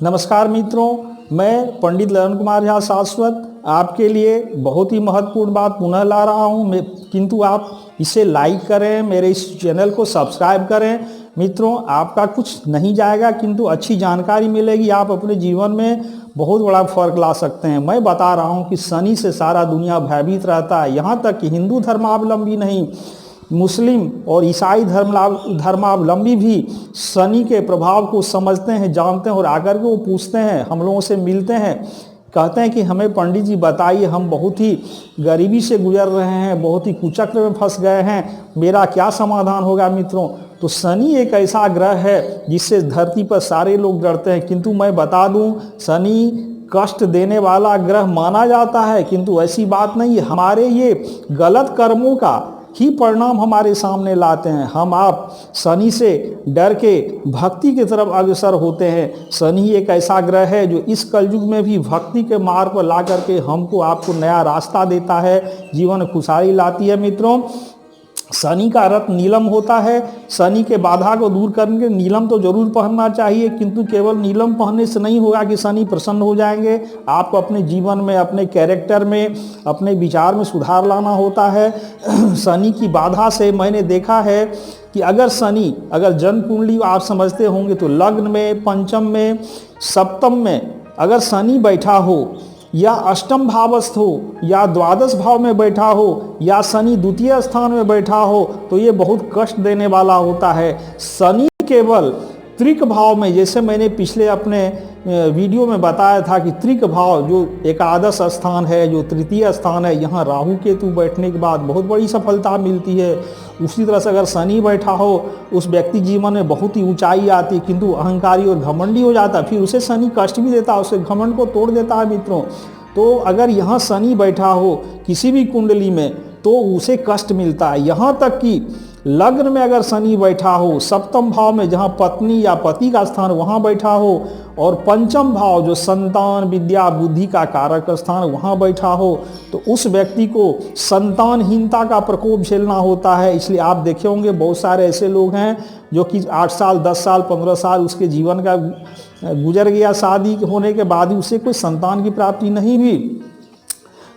नमस्कार मित्रों, मैं पंडित ललन कुमार झा शाश्वत आपके लिए बहुत ही महत्वपूर्ण बात पुनः ला रहा हूं। किंतु आप इसे लाइक करें, मेरे इस चैनल को सब्सक्राइब करें। मित्रों, आपका कुछ नहीं जाएगा किंतु अच्छी जानकारी मिलेगी। आप अपने जीवन में बहुत बड़ा फर्क ला सकते हैं। मैं बता रहा हूं कि शनि से सारा दुनिया भयभीत रहता है। यहाँ तक कि हिंदू धर्मावलंबी नहीं, मुस्लिम और ईसाई धर्मावलंबी भी शनि के प्रभाव को समझते हैं, जानते हैं और आकर के वो पूछते हैं, हम लोगों से मिलते हैं, कहते हैं कि हमें पंडित जी बताइए, हम बहुत ही गरीबी से गुजर रहे हैं, बहुत ही कुचक्र में फंस गए हैं, मेरा क्या समाधान होगा। मित्रों, तो शनि एक ऐसा ग्रह है जिससे धरती पर सारे लोग डरते हैं। किंतु मैं बता दूं, शनि कष्ट देने वाला ग्रह माना जाता है, किंतु ऐसी बात नहीं है। हमारे ये गलत कर्मों का ही परिणाम हमारे सामने लाते हैं। हम आप शनि से डर के भक्ति की तरफ अग्रसर होते हैं। शनि एक ऐसा ग्रह है जो इस कलयुग में भी भक्ति के मार्ग पर ला करके हमको आपको नया रास्ता देता है, जीवन खुशहाली लाती है। मित्रों, शनि का रथ नीलम होता है। शनि के बाधा को दूर करने के नीलम तो जरूर पहनना चाहिए, किंतु केवल नीलम पहनने से नहीं होगा कि शनि प्रसन्न हो जाएंगे। आपको अपने जीवन में, अपने कैरेक्टर में, अपने विचार में सुधार लाना होता है। शनि की बाधा से मैंने देखा है कि अगर जन्म कुंडली आप समझते होंगे तो लग्न में, पंचम में, सप्तम में अगर शनि बैठा हो या अष्टम भावस्थ हो या द्वादश भाव में बैठा हो या शनि द्वितीय स्थान में बैठा हो तो ये बहुत कष्ट देने वाला होता है। शनि केवल त्रिक भाव में, जैसे मैंने पिछले अपने वीडियो में बताया था कि त्रिक भाव जो एकादश स्थान है, जो तृतीय स्थान है, यहाँ राहु केतु बैठने के बाद बहुत बड़ी सफलता मिलती है। उसी तरह से अगर शनि बैठा हो, उस व्यक्ति जीवन में बहुत ही ऊंचाई आती, किंतु अहंकारी और घमंडी हो जाता, फिर उसे शनि कष्ट भी देता है, उसे घमंड को तोड़ देता है। मित्रों, तो अगर यहाँ शनि बैठा हो किसी भी कुंडली में तो उसे कष्ट मिलता है। यहाँ तक कि लग्न में अगर शनि बैठा हो, सप्तम भाव में जहाँ पत्नी या पति का स्थान वहाँ बैठा हो, और पंचम भाव जो संतान, विद्या, बुद्धि का कारक स्थान वहाँ बैठा हो, तो उस व्यक्ति को संतानहीनता का प्रकोप झेलना होता है। इसलिए आप देखे होंगे बहुत सारे ऐसे लोग हैं जो कि 8 साल, 10 साल, 15 साल उसके जीवन का गुजर गया, शादी होने के बाद ही उसे कोई संतान की प्राप्ति नहीं हुई।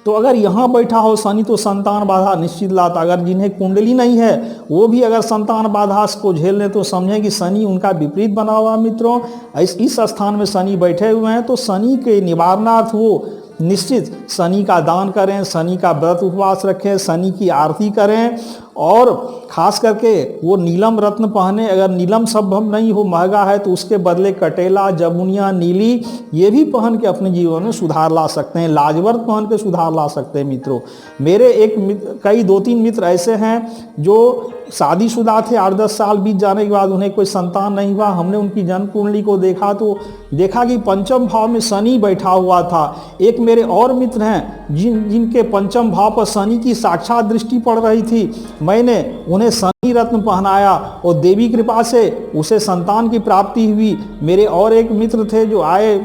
तो अगर यहाँ बैठा हो शनि तो संतान बाधा निश्चित लाता। अगर जिन्हें कुंडली नहीं है वो भी अगर संतान बाधा को झेल लें तो समझें कि शनि उनका विपरीत बना हुआ। मित्रों, इस स्थान में शनि बैठे हुए हैं तो शनि के निवारणार्थ वो निश्चित शनि का दान करें, शनि का व्रत उपवास रखें, शनि की आरती करें और खास करके वो नीलम रत्न पहने। अगर नीलम संभव नहीं हो, महंगा है, तो उसके बदले कटेला, जमुनिया, नीली ये भी पहन के अपने जीवन में सुधार ला सकते हैं। लाजवर्त पहन के सुधार ला सकते हैं। मित्रों, मेरे कई 2-3 मित्र ऐसे हैं जो शादीशुदा थे, 8-10 साल बीत जाने के बाद उन्हें कोई संतान नहीं हुआ। हमने उनकी जन्म कुंडली को देखा तो देखा कि पंचम भाव में शनि बैठा हुआ था। एक मेरे और मित्र हैं जिनके पंचम भाव पर शनि की साक्षात दृष्टि पड़ रही थी। मैंने उन्हें शनि रत्न पहनाया और देवी कृपा से उसे संतान की प्राप्ति हुई। मेरे और एक मित्र थे जो आए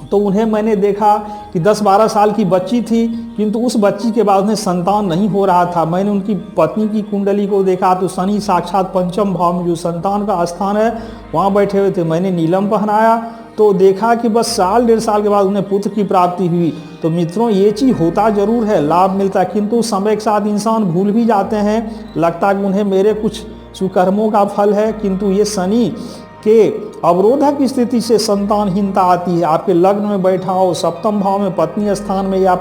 तो उन्हें मैंने देखा कि 10-12 साल की बच्ची थी, किंतु उस बच्ची के बाद उन्हें संतान नहीं हो रहा था। मैंने उनकी पत्नी की कुंडली को देखा तो शनि साक्षात पंचम भाव में जो संतान का स्थान है वहाँ बैठे हुए थे। मैंने नीलम पहनाया तो देखा कि बस 1-1.5 साल के बाद उन्हें पुत्र की प्राप्ति हुई। तो मित्रों, ये चीज़ होता जरूर है, लाभ मिलता है, किंतु समय के साथ इंसान भूल भी जाते हैं। लगता है कि उन्हें मेरे कुछ सुकर्मों का फल है, किंतु ये शनि के अवरोधक स्थिति से संतानहीनता आती है। आपके लग्न में बैठा हो, सप्तम भाव में पत्नी स्थान में या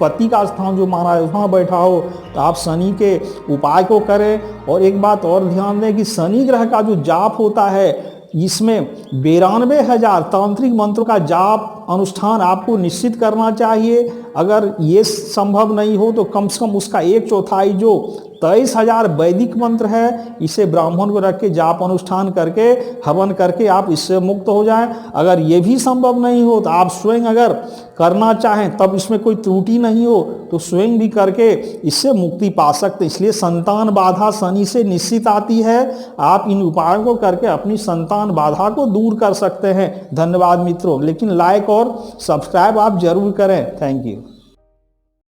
पति का स्थान जो माना है वहाँ बैठा हो, तो आप शनि के उपाय को करें। और एक बात और ध्यान दें कि शनि ग्रह का जो जाप होता है इसमें 92,000 तांत्रिक मंत्रों का जाप अनुष्ठान आपको निश्चित करना चाहिए। अगर ये संभव नहीं हो तो कम से कम उसका 1/4 जो 23,000 वैदिक मंत्र है, इसे ब्राह्मण को रख के जाप अनुष्ठान करके, हवन करके आप इससे मुक्त हो जाएं। अगर ये भी संभव नहीं हो तो आप स्वयं अगर करना चाहें, तब इसमें कोई त्रुटि नहीं हो तो स्वयं भी करके इससे मुक्ति पा सकते। इसलिए संतान बाधा शनि से निश्चित आती है। आप इन उपायों को करके अपनी संतान बाधा को दूर कर सकते हैं। धन्यवाद मित्रों, लेकिन लाइक और सब्सक्राइब आप जरूर करें। Thank you.